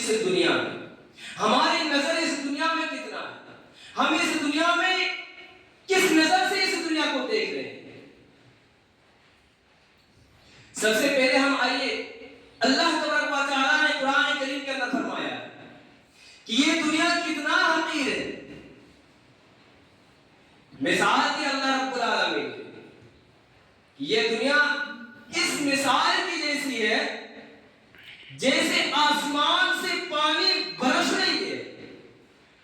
اس دنیا میں، ہماری نظر اس دنیا میں کتنا ہے، ہم اس دنیا میں کس نظر سے اس دنیا کو دیکھ رہے ہیں۔ سب سے پہلے ہم آئیے، اللہ تبارک و تعالیٰ نے قرآن کریم کے اندر فرمایا کہ یہ دنیا کتنا حقیر ہے۔ مثال دی اللہ رب العالمین، یہ دنیا اس مثال کی جیسی ہے جیسے آسمان سے پانی برس رہی ہے،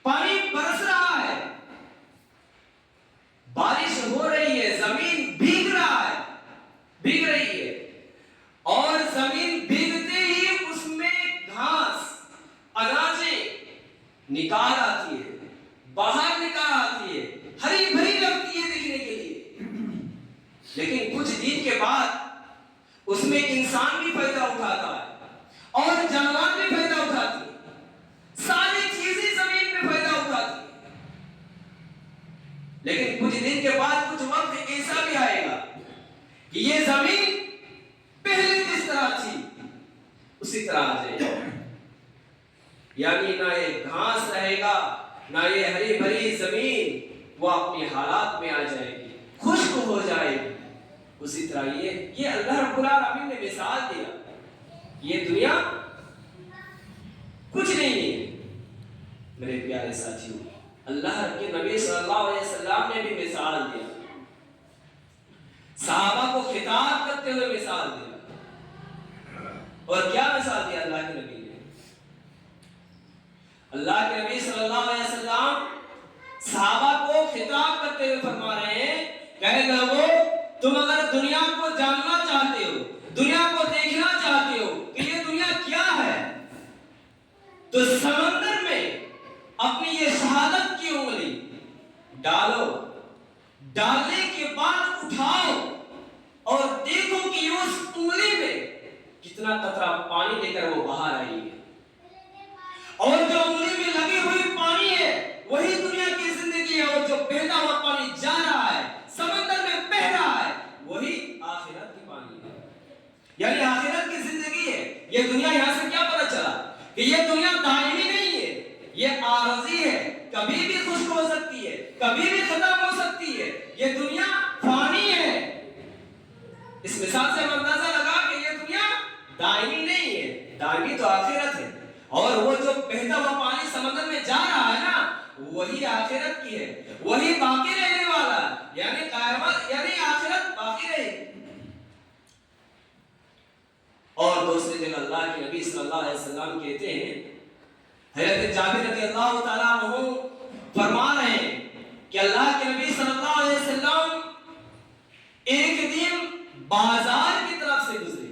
پانی برس رہا ہے، بارش ہو رہی ہے، زمین بھیگ رہا ہے، بھیگ رہی ہے، اور زمین بھیگتے ہی اس میں گھاس، اناجیں نکال آتی ہے، باہر نکال آتی ہے، ہری بھری لگتی ہے دیکھنے کے لیے، لیکن کچھ دن کے بعد اس میں انسان بھی پیدا اٹھاتا ہے اور جانور بھی پیدا اٹھاتی ہے، ساری چیزیں زمین میں پیدا اٹھاتی ہے، لیکن کچھ دن کے بعد کچھ وقت ایسا بھی آئے گا کہ یہ زمین پہلے جس طرح تھی اسی طرح آ جائے گا، یعنی نہ یہ گھاس رہے گا نہ یہ ہری بھری زمین، وہ اپنی حالات میں آ جائے گی، خشک ہو جائے گی۔ اسی طرح یہ اللہ رب العالمین نے مثال دیا، یہ دنیا کچھ نہیں ہے۔ میرے پیارے ساتھیوں، اللہ کے نبی صلی اللہ علیہ وسلم نے بھی مثال دیا، صحابہ کو خطاب کرتے ہوئے مثال دیا، اور کیا مثال دیا اللہ کے نبی نے؟ اللہ کے نبی صلی اللہ علیہ وسلم صحابہ کو خطاب کرتے ہوئے فرما رہے ہیں کہ اے لوگو، تم اگر دنیا کو جاننا چاہتے ہو، دنیا کو دیکھنا چاہتے ہو کہ یہ دنیا کیا ہے، تو سمندر میں اپنی یہ شہادت کی انگلی ڈالو، ڈالنے کے بعد اٹھاؤ اور دیکھو کہ اس انگلی میں کتنا قطرہ پانی لے کر وہ باہر آئی ہے، اور جو انگلی میں لگی ہوئی پانی ہے وہی دنیا کی زندگی ہے، اور جو بہتا ہوا پانی جا رہا ہے، سمندر میں بہ رہا ہے، وہی آخرت کی پانی ہے، یعنی آخرت کی زندگی ہے۔ یہ دنیا، یہاں سے کیا پتہ چلا کہ یہ دنیا دائمی نہیں ہے، یہ عارضی ہے، کبھی بھی خشک ہو سکتی ہے، کبھی بھی ختم ہو سکتی ہے، یہ دنیا فانی ہے۔ اس مثال سے ہم اندازہ لگا کہ یہ دنیا دائمی نہیں ہے، دائمی تو آخرت ہے، اور وہ جو بہتا ہوا پانی سمندر میں جا رہا ہے نا، وہی آخرت کی ہے، وہی باقی رہنے والا ہے، یعنی قیامت، یعنی آخرت باقی رہے گی۔ اور دوسری جگہ اللہ کے نبی صلی اللہ علیہ وسلم کہتے ہیں، حضرت جابر رضی اللہ تعالیٰ عنہ فرما رہے ہیں کہ اللہ کے نبی صلی اللہ علیہ وسلم ایک دن بازار کی طرف سے گزرے،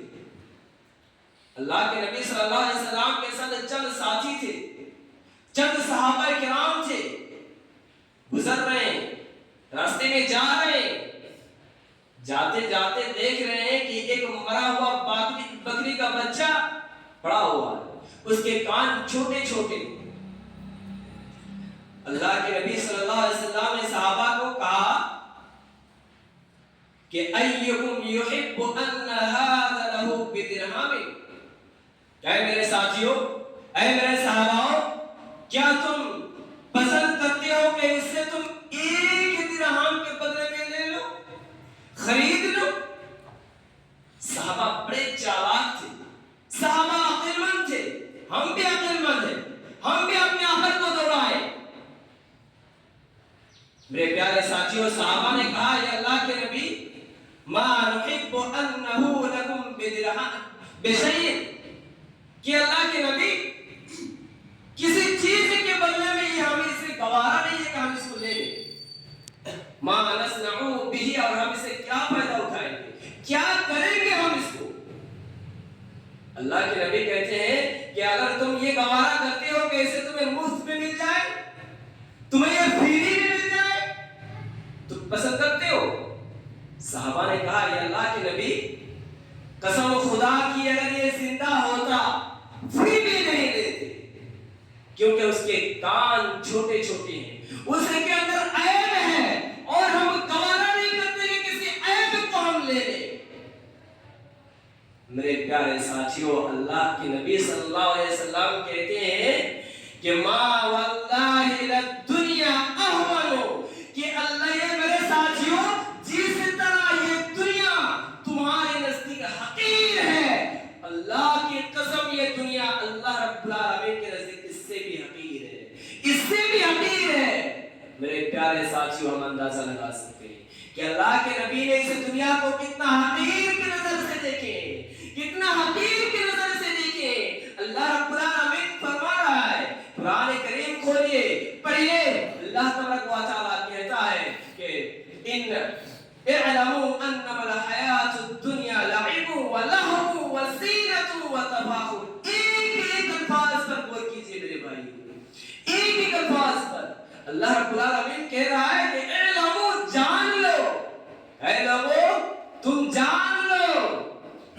اللہ کے نبی صلی اللہ علیہ وسلم کے ساتھ چند ساتھی تھے، چند صحابہ کرام تھے، گزر رہے ہیں، راستے میں جا رہے ہیں، جاتے جاتے دیکھ رہے ہیں کہ ایک مرا ہوا بکری کا بچہ پڑا ہوا ہے، اس کے کان چھوٹے چھوٹے۔ اللہ کے نبی صلی اللہ علیہ وسلم نے صحابہ کو کہا کہ ایکم یحب ان ھذا لہ بدرہم، اے میرے ساتھیوں، اے میرے صحاباؤ، کیا تم پسند کرتے ہو کہ اس سے تم ایک درہم کے بدلے میں لے لو، خرید لو؟ صحابہ بڑے چالاک تھے، صحابہ عقل مند تھے، ہم بھی عقل مند ہیں، ہم بھی اپنے عقل کو دوڑائیں۔ میرے پیارے ساتھیوں، صحابہ نے کہا یا اللہ کے نبی، ما نحب انہ لکم بدرہم بشیء، کہ اللہ کے نبی کسی چیز کے بدلے میں یہ ہمیں اسے گوارا نہیں ہے کہ ہم اس کو لے لیں، ما نصنع بہ، اور ہم اسے کیا فائدہ اٹھائیں گے، کیا کریں گے ہم اس کو؟ اللہ کے نبی کہتے ہیں کہ اگر تم یہ گوارا کرتے ہو کہ اسے تمہیں مفت میں مل جائے، تمہیں یہ فری میں مل جائے، تم پسند کرتے ہو؟ صحابہ نے کہا یا اللہ کے نبی، قسم خدا کی اگر یہ زندہ ہوتا فری بھی نہیں دیتے، کیونکہ اس کے کان چھوٹے چھوٹے ہیں، اس کے اندر عیب ہے، اور ہم گوارا نہیں کرتے کہ کسی عیب کو ہم لے لیں۔ میرے پیارے ساتھیوں، اللہ کے نبی صلی اللہ علیہ وسلم کہتے کہ ما واللہ للدنیا اہون، کہ اللہ یہ میرے ساتھیوں جس طرح یہ دنیا تمہارے نزدیک حقیر ہے، اللہ کی قسم یہ دنیا اللہ رب العالمین کے نزدیک اس سے بھی حقیر ہے، اس سے بھی حقیر ہے۔ میرے پیارے ساتھیوں ہم اندازہ لگا سکتے ہیں کہ اللہ کے نبی نے اس دنیا کو کتنا حقیر کی نظر سے دیکھے، کتنا حقیر کی نظر سے دیکھے۔ اللہ رب العالمین فرما رہا ہے، قرآن کریم کھولیے پڑھیے، اللہ تبارک و تعالیٰ کہتا ہے کہ ان اعلموا انما الحیات الدنیا لعب ولہو وزینۃ وتفاخر۔ ایک الفاظ پر غور کیجیے میرے بھائی، ایک الفاظ پر اللہ رب العالمین کہہ رہا ہے کہ اعلموا جان لو، اے لوگو تم جان لو،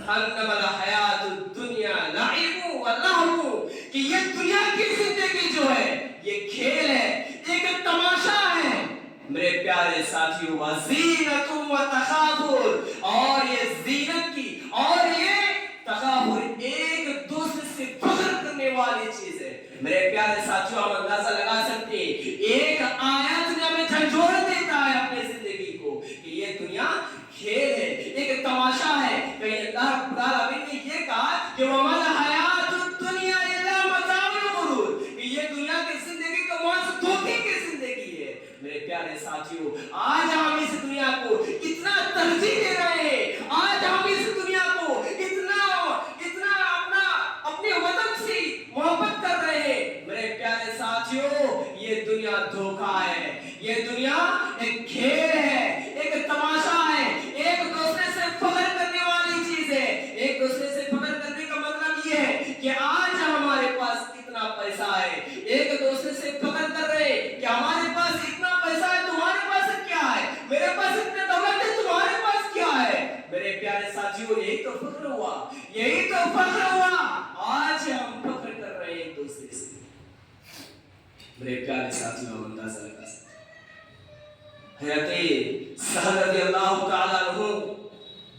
انما الحیات الدنیا لعب ولہو، کہ یہ دنیا کی زندگی جو ہے یہ کھیل ہے، ایک تماشا ہے۔ میرے پیارے ساتھیوں، وزینۃ وتخافر، اور یہ زینت کی اور یہ تخافر، ایک دوسرے سے فخر کرنے والی چیز ہے۔ میرے پیارے ساتھیوں ہم اندازہ لگا سکتے ہیں، ایک آیت نے ہمیں جھنجھوڑ دیتا ہے اپنے زندگی کو کہ یہ دنیا کھیل ہے، ایک تماشا ہے۔ کہیں اللہ رب العالمین نے یہ کہا کہ وَمَا الْحَيَاةُ الدُّنْيَا إِلَّا مَتَاعُ الْغُرُورِ، کہ یہ دنیا کی زندگی تو محض دھوکے کی زندگی ہے۔ میرے پیارے ساتھیوں، آج ہم اس دنیا کو اتنا ترجیح دے رہے ہیں، آج ہم اس دنیا کو اتنا اپنے وطن سے محبت کر رہے ہیں۔ میرے پیارے ساتھیوں، یہ دنیا دھوکا ہے، یہ دنیا ایک کھیل ہے، ایک تماشا ہے، ایک دوسرے سے فخر کرنے والی چیز ہے۔ ایک دوسرے سے فخر کرنے کا مطلب یہ ہے کہ آج ہمارے پاس اتنا پیسہ ہے، ایک دوسرے سے فخر کر رہے کہ ہمارے پاس اتنا پیسہ ہے، تمہارے پاس کیا ہے، میرے پاس اتنا دولت ہے، تمہارے پاس کیا ہے۔ میرے پیارے ساتھیوں، یہی تو فخر ہوا، یہی تو فخر ہوا۔ آج ہم فخر کر رہے ہیں ایک دوسرے سے۔ میرے پیارے ساتھیوں ہم اندازہ لگا سکتے ہیں، حضرت سہل رضی اللہ تعالیٰ عنہ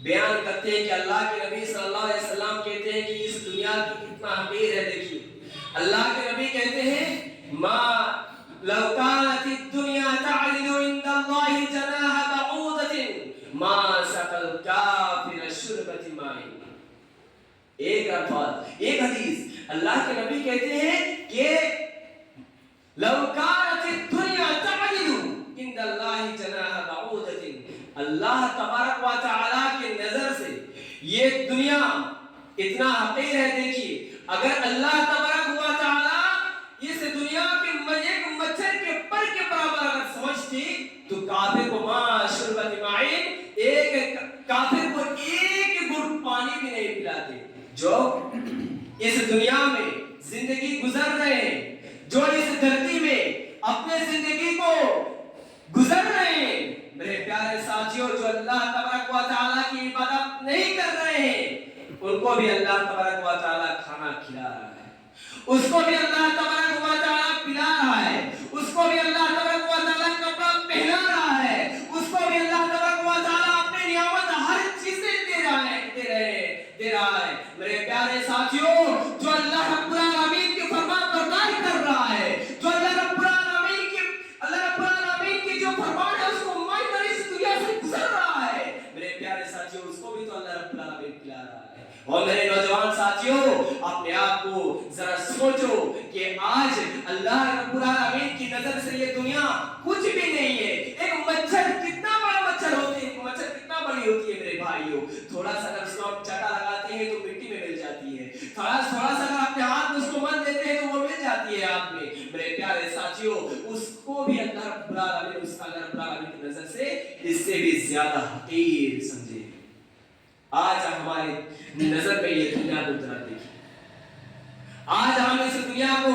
بیان کرتے ہیں کہ اللہ کے نبی صلی اللہ علیہ وسلم کہتے ہیں کہ اس دنیا کی کتنا حقیر ہے۔ دیکھیے اللہ کے نبی کہتے ہیں ما لو كانت الدنيا تعدل عند الله جناح بعوضة ما سقى الكافر شربة ماء۔ ایک الفاظ، ایک حدیث، اللہ کے نبی کہتے ہیں کہ لو كانت الدنيا تعدل عند الله جناح بعوضة، اللہ تبارک و تعالیٰ کی نظر سے یہ دنیا اتنا حقیر ہے۔ دیکھیے اگر اللہ تبارک و تعالیٰ اس دنیا کے ایک مچھر کے پر کے برابر اگر سمجھتی تو کافر کو ما شربت معین، ایک کافر کو ایک گھٹ پانی بھی نہیں پلاتے۔ جو اس دنیا میں زندگی گزر رہے ہیں، جو اس دھرتی میں اپنے زندگی کو گزر رہے ہیں، میرے پیارے ساتھیوں، جو اللہ تبارک و تعالیٰ کی عبادت نہیں کر رہے ہیں، ان کو بھی اللہ تبارک و تعالیٰ کھانا کھلا رہا ہے، اس کو بھی اللہ تبارک و تعالیٰ پلا رہا ہے، اس کو بھی اللہ تبارک و تعالیٰ کپڑا پہنا رہا ہے، اس کو بھی اللہ تبارک و تعالیٰ اپنی نعمت ہر چیزیں دے رہا ہے۔ میرے پیارے ساتھیوں، جو اللہ رب العالمین کی فرمان برداری کر رہا ہے، جو اللہ رب العالمین کی جو فرمان ہے اس کو مان کر اس دنیا سے گزر رہا ہے، میرے پیارے ساتھیوں، اس کو بھی تو اللہ رب العالمین پلا رہا ہے۔ اور میرے نوجوان ساتھیوں، اپنے آپ کو ذرا سوچو کہ آج اللہ رب العالمین کی نظر سے یہ دنیا کچھ بھی نہیں ہے۔ ایک مچھر کتنا بڑا مچھر ہوتی ہے، مچھر کتنا بڑی ہوتی ہے میرے بھائیوں، تھوڑا سا اگر اس کو ہم چٹا لگاتے ہیں تو مٹی میں مل جاتی ہے، تھوڑا سا اگر اپنے ہاتھ میں اس کو مل دیتے ہیں تو وہ مل جاتی ہے ہاتھ میں۔ میرے پیارے ساتھیوں، اس کو بھی اللہ رب العالمین، اس کا اللہ رب العالمین کی نظر سے اس سے بھی زیادہ حقیر سمجھے۔ آج ہماری نظر میں یہ دنیا کو ذرا دیکھیں، آج ہم اس دنیا کو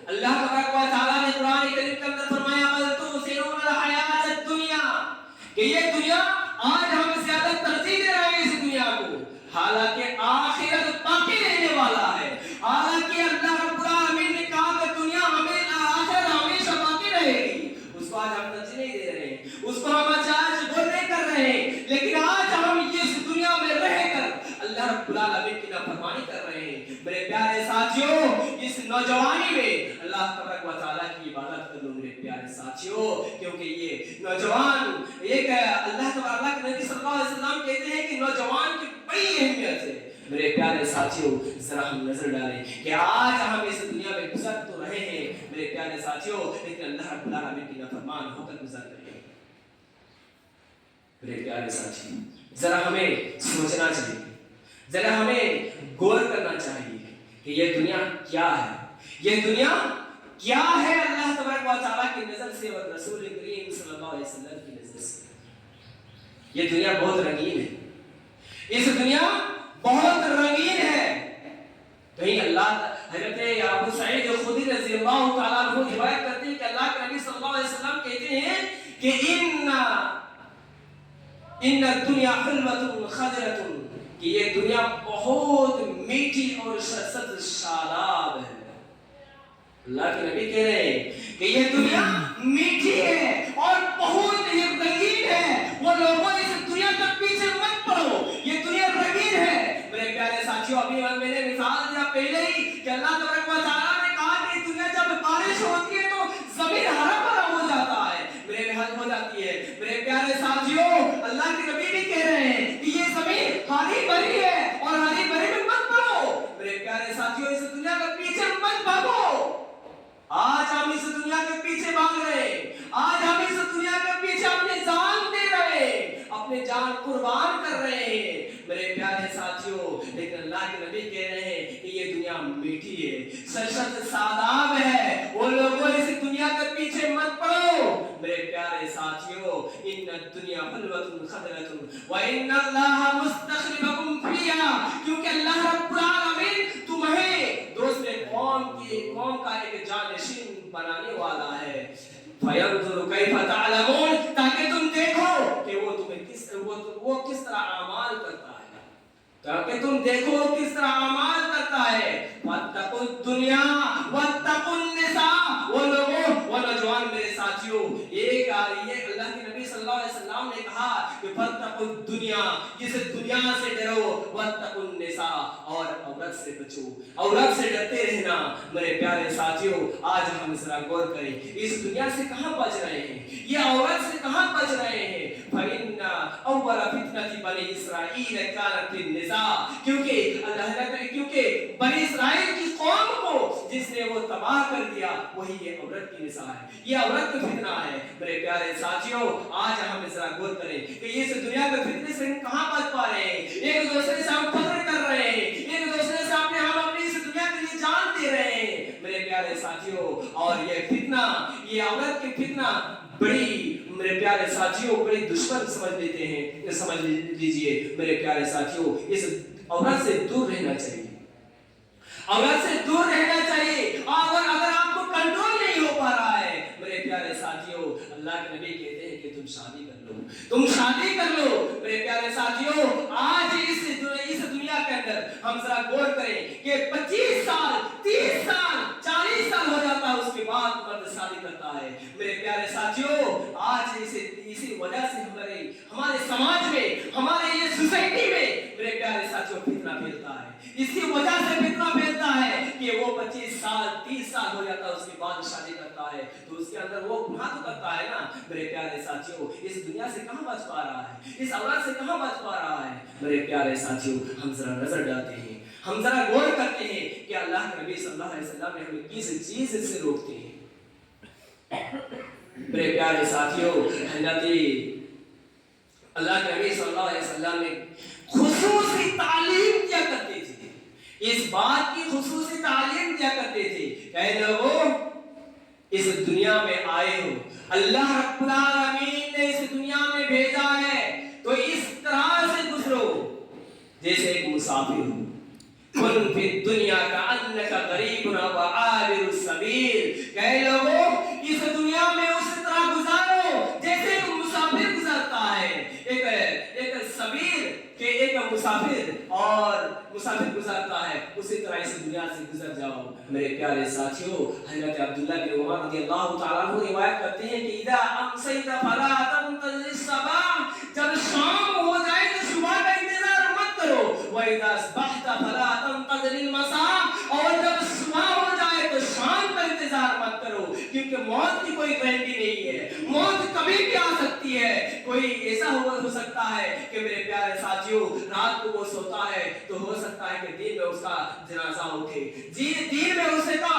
اللہ تبارک و تعالیٰ نے قرآن کریم کے اندر فرمایا بل تؤثرون الحیات الدنیا، کہ یہ دنیا آج ہم زیادہ ترجیح دے رہے ہیں اس دنیا کو، حالانکہ آخرت باقی رہنے والا ہے۔ حالانکہ اللہ رب العالمین نے کہا کہ دنیا آخرت ہمیشہ باقی رہے گی، اس کو آج ہم ترجیح نہیں دے رہے ہیں، اس کو ہم آج غور نہیں کر رہے ہیں، لیکن آج ہم اس دنیا میں رہ کر اللہ رب العالمین کی نافرمانی کر رہے ہیں۔ میرے پیارے ساتھیوں، اس نوجوان नौजवानी में अल्लाह तबारक व तआला की इबादत कर लो मेरे प्यारे साथियों, क्योंकि ये नौजवान एक अल्लाह तबारक के नबी सल्लल्लाहु अलैहि वसल्लम कहते हैं कि नौजवान की बड़ी अहमियत है। मेरे प्यारे साथियों, जरा हम नजर डालें कि आज हम इस दुनिया में गुजर तो रहे हैं मेरे प्यारे साथियों, लेकिन अल्लाह रब्बुल आलमीन की नाफरमान होकर गुजर रहे हैं। मेरे प्यारे साथियों, जरा हमें सोचना चाहिए, जरा हमें गौर करना चाहिए कि ये दुनिया क्या है, ये दुनिया क्या है अल्लाह तबारक व तआला की नजर से और रसूल करीम सल्लल्लाहु अलैहि वसल्लम की नजर से। ये दुनिया बहुत रंगीन है, इस दुनिया बहुत रंगीन है। कहीं अल्लाह हजरत अबू सईद खुदरी रज़ियल्लाहु तआला अन्हु रिवायत करते हैं कि अल्लाह के नबी सल्लल्लाहु अलैहि वसल्लम कहते हैं कि इन्ना दुनिया हुल्वतुन खदरतुन, कि ये दुनिया बहुत मीठी और शरसत शादाब है। अल्लाह के नबी कह रहे हैं कि ये दुनिया मीठी है और बहुत ही रंगीन है। वो लोगों इस दुनिया के पीछे मत पड़ो, ये दुनिया रंगीन है। मेरे प्यारे साथियों, अभी मैंने मिसाल दिया पहले ही कि अल्लाह तबारक व तआला ने कहा कि दुनिया जब बारिश होती है तो जमीन हरा भरा हो जाता है, मेरे हल हो जाती है। मेरे प्यारे साथियों, अल्लाह के नबी भी कह रहे हैं कि ये जमीन हरी भरी है और हरी भरी में मत पड़ो। मेरे प्यारे साथियों, इस दुनिया के पीछे मत भागो। आज हम इस दुनिया के पीछे भाग रहे, आज हम इस दुनिया के पीछे अपनी जान दे रहे, अपने जान कुर्बान कर रहे हैं मेरे प्यारे साथियों। लेकिन अल्लाह के नबी कह रहे हैं कि ये दुनिया मीठी है, सरसत सादाब है। वो लोगों इस दुनिया के पीछे मत पड़ो मेरे प्यारे साथियों। इन्ना दुनिया हुल्वतुन खदरतुन व इन्ना अल्लाह मुस्तखलिफकुम फिहा, क्योंकि अल्लाह रब्बुल आलमीन तुम्हें दूसरे कौम का एक जानशीन बनाने वाला है। फयंजुरु कैफ तअलमून, ताकि तुम देखो कि वो तुम्हें किस तरह अमाल करता है, ताकि तुम देखो किस तरह अमाल करता है। वत्तकुद दुनिया वत्तकुन निसा, वो लोगों, वो नौजवान मेरे साथियों, ये अल्लाह के नबी सल्लल्लाहु अलैहि वसल्लम ने कहा कि वत्तकुद दुनिया, इस दुनिया से डरो, वत्तकुन निसा, और औरत से बचो, औरत से डरते रहना। मेरे प्यारे साथियों, आज हम जरा गौर करें, इस दुनिया से कहां बच रहे हैं, ये औरत से कहां बच रहे हैं। फइन्ना अव्वल फितनति बनी इस्राईल कानत निसा, क्योंकि बनी इस्राईल की कौम को जिसने वो तबाह कर दिया वही ये औरत की निसा है, ये औरत की फितना है। मेरे प्यारे साथियों, आज हम जरा गौर करें कि इस दुनिया के फितने से हम कहां बच पा रहे हैं। एक दूसरे से हम फख्र कर रहे हैं, एक दूसरे से हम अपनी इस दुनिया के लिए जान दे रहे हैं मेरे प्यारे साथियों। और ये फितना, ये औरत की फितना बड़ी, मेरे प्यारे साथियों, बड़ी दुश्मन समझ लेते हैं। समझ लीजिए मेरे प्यारे साथियों, इस औरत से दूर रहना चाहिए, औरत से दूर रहना चाहिए। और अगर आपको कंट्रोल नहीं हो पा रहा है मेरे प्यारे साथियों, अल्लाह के नबी कहते हैं कि तुम शादी कर लो, तुम शादी कर लो। मेरे प्यारे साथियों, आज इस दुनिया के अंदर हम जरा गौर करें कि 25 साल 30 साल 40 साल हो जाता है, उसके बाद मर्द शादी करता है। मेरे प्यारे साथियों, आज इसी वजह से हमारे समाज में, हमारे ये सोसाइटी में मेरे प्यारे साथियों फितना फैलता है। इसी वजह से फितना फैलता है कि वो 25 साल 30 साल हो जाता है, उसके बाद शादी करता है, तो उसके अंदर वो गुनाह तो करता है ना। मेरे प्यारे साथियों, इस दुनिया से कहां बच पा रहा है, इस औलाद से कहां बच पा रहा है। मेरे प्यारे साथियों, हम जरा नजर डालते हैं, हम जरा गौर करते हैं कि अल्लाह के नबी सल्लल्लाहु अलैहि वसल्लम ने हमें किस चीज से रोकते हैं। मेरे प्यारे साथियों, अल्लाह के नबी सल्लल्लाहु अलैहि वसल्लम ने खुसूसी तालीम दिया करते थे, इस बात की खुसूसी तालीम दिया करते थे, कह लोगों इस दुनिया में आए हो, अल्लाह रब्बुल आलमीन ने इस दुनिया में भेजा है, तो इस तरह से गुजरो जैसे एक मुसाफिर हो। कुन फी दुनिया का अन्नका गरीबुन व आबिरुस सबील, कह लोगों इस दुनिया में उस तरह गुजारो जैसे एक मुसाफिर गुजरता है। एक सबील के एक मुसाफिर गुजरता है, उसी तरह इस दुनिया से गुजर जाओ। मेरे प्यारे साथियों, हजरत अब्दुल्लाह बिन उमर रज़ियल्लाहु ताला अन्हु रिवायत करते हैं कि इदा अमसैता फला तंतज़िर सबह, जब शाम हो जाए तो सुबह का इंतजार मत करो। व इदा असबहता फला तंतज़िर मसा, और जब सुबह हो जाए तो शाम क्योंकि मौत की कोई गारंटी नहीं है, मौत कभी भी आ सकती है। कोई ऐसा हो सकता है कि मेरे प्यारे साथियों रात को वो सोता है तो हो सकता है कि दिन में उसका जनाजा उठे, दिन में उसका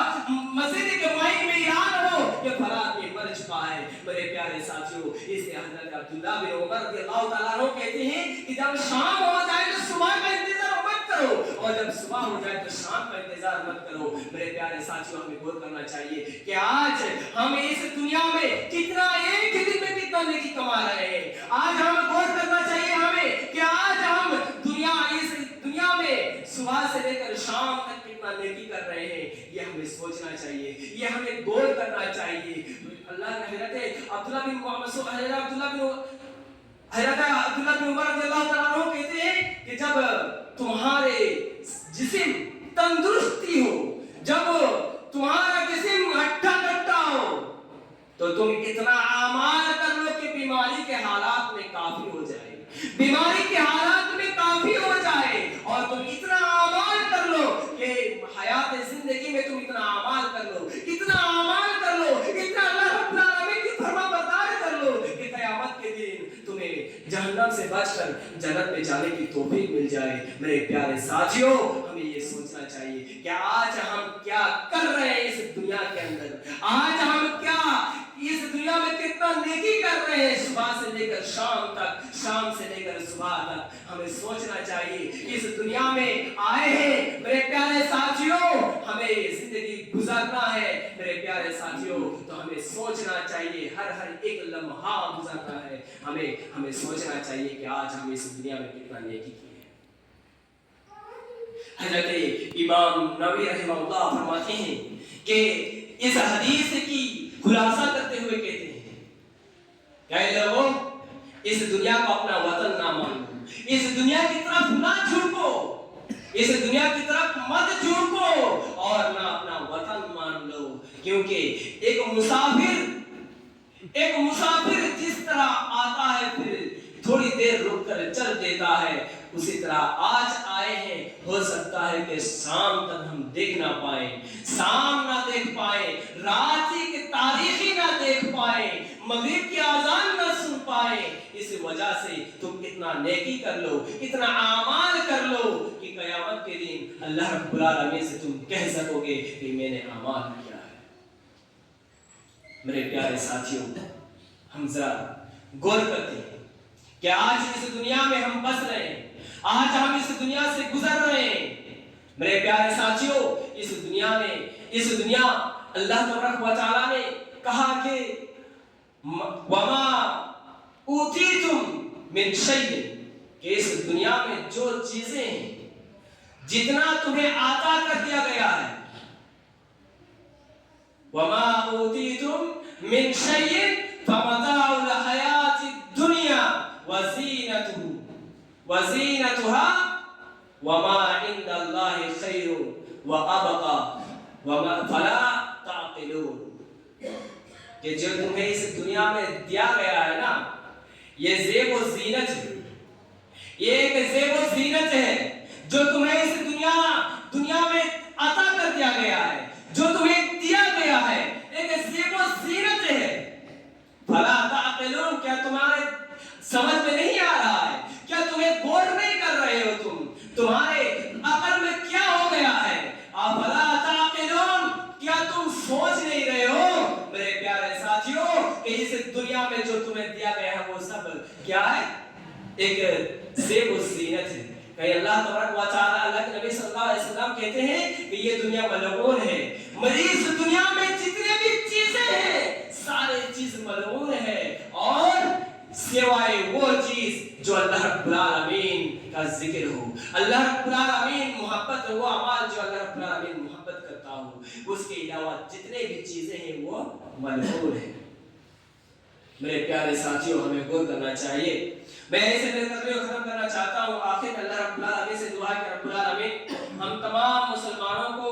मस्जिद के माइक में ऐलान हो कि फला आदमी मर चुका है। मेरे प्यारे साथियों इसलिए हजरत अब्दुल्ला बिन उमर रज़ियल्लाहु ताला अन्हु कहते हैं कि जब शाम हो जाए तो सुबह का इंतजार मत करो, और जब सुबह हो जाए तो शाम का इंतजार मत करो। मेरे प्यारे साथियों हमें गौर करना चाहिए कि आज हम इस दुनिया में कितना, एक ही दिन में कितना नेकी कमा रहे हैं। आज हम गौर करना चाहिए हमें कि आज हम इस दुनिया में सुबह से लेकर शाम तक कितना नेकी कर रहे हैं, ये हमें सोचना चाहिए, ये हमें गौर करना चाहिए। अल्लाह ने हज़रत अब्दुल्ला बिन उमर रज़ियल्लाहु ताला अन्हु कहते हैं कि जब तुम्हारे जिस्म तंदुरुस्ती हो, जब तुम्हारा जिस्म हट्टा कट्टा हो, तो तुम इतना अमाल कर लो कि बीमारी के हालात में काफी हो जाए, बीमारी के हालात में काफी हो जाए। और तुम इतना अमाल कर लो कि हयात जिंदगी में तुम इतना अमाल कर लो, इतना अमाल कर लो, इतना अल्लाह रब्बुल आलमीन की फरमाबरदारी कर लो कि क़यामत के दिन तुम्हें जहन्नम से बचकर जन्नत में जाने की तौफीक मिल जाए। मेरे प्यारे साथियों हमें ये सोचना चाहिए कि आज हम क्या कर रहे हैं इस दुनिया के अंदर, आज हम क्या इस दुनिया में कितना नेकी कर रहे हैं, सुबह से लेकर शाम तक, शाम से लेकर सुबह तक। हमें सोचना चाहिए इस दुनिया में आए हैं मेरे प्यारे साथियों, हमें जिंदगी गुजारना है मेरे प्यारे साथियों, तो हमें सोचना चाहिए, हर एक लम्हा गुजारना है, हमें सोचना चाहिए कि आज हम इस दुनिया में कितना नेकी किए। हज़रत इमाम नबवी रहमतुल्लाह फरमाते हैं कि इस हदीस की खुलासा करते हुए कहते हैं क्या लोगों इस दुनिया को अपना वतन ना मानो, इस दुनिया की तरफ ना झुको, इस दुनिया की तरफ मत झुको और ना अपना वतन मान लो। क्योंकि एक मुसाफिर जिस तरह आता है फिर थोड़ी देर रुककर चल देता है, उसी तरह आज आए हैं, हो सकता है कि शाम तक हम देख ना पाए, शाम ना देख पाए, रात की तारीखी ना देख पाए, मगरिब की आजान ना सुन पाए। इस वजह से तुम इतना नेकी कर लो, इतना आमाल कर लो कि क़यामत के दिन अल्लाह रब्बुल आलमीन से तुम कह सकोगे कि मैंने आमाल किया है। मेरे प्यारे साथियों हम जरा गौर करते हैं कि आज इस दुनिया में हम बस रहे हैं, आज हम इस दुनिया से गुजर रहे हैं। मेरे प्यारे साथियों इस दुनिया अल्लाह तबारक व तआला ने कहा कि वमा ऊतीतुम मिन शैइन, कि इस दुनिया में जो चीजें हैं, जितना तुम्हें आता कर दिया गया है, वमा ऊतीतुम मिन शैइन फमताउल हयातिद दुनिया वज़ीनतुहा वमा इंदल्लाहि खैरुन व अबका वमा फला ताक़िलून, कि जो तुम्हें इस दुनिया में दिया गया है ना, ये ज़ेब व ज़ीनत है, ये एक ज़ेब व ज़ीनत है जो तुम्हें इस दुनिया में अता कर दिया गया है, जो तुम्हें दिया गया है, एक ज़ेब व ज़ीनत है। फला ताक़िलून, क्या तुम्हारे समझ में नहीं आ रहा है, क्या तुम्हें गौर नहीं कर रहे हो, तुम्हारे अकल में क्या हो गया है? अफला ताक़िलून, क्या तुम सोच नहीं रहे हो मेरे प्यारे साथियों कि इस दुनिया में जो तुम्हें दिया गया है वो सब क्या है? एक ज़ेब व ज़ीनत है। कहीं अल्लाह तबारक व तआला, अल्लाह के नबी सल्लल्लाहु अलैहि वसल्लम कहते हैं कि ये दुनिया मलऊन है, इस दुनिया में जितने भी चीजें हैं सारे चीज मलऊन है, और सिवाय वो चीज जो अल्लाह रब्बुल आलमीन का जिक्र हो, अल्लाह रब्बुल आलमीन मोहब्बत, वो अमाल जो अल्लाह रब्बुल आलमीन मोहब्बत करता हो, उसके अलावा जितने भी चीजें हैं वो मलऊन है। मेरे प्यारे साथियों हमें गौर करना चाहिए। मैं ऐसे मेरे तकरीर खत्म करना चाहता हूँ। आखिर में अल्लाह रब्बुल आलमीन से दुआ है कि रब्बुल आलमीन हम तमाम मुसलमानों को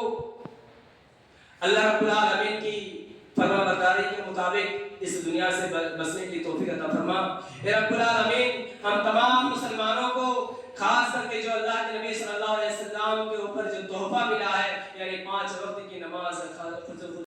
अल्लाह रब्बुल आलमीन की फरमाबरदारी के मुताबिक इस दुनिया से बसने की तौफीक अता फरमा। ए रब्बुल आलमीन हम तमाम मुसलमानों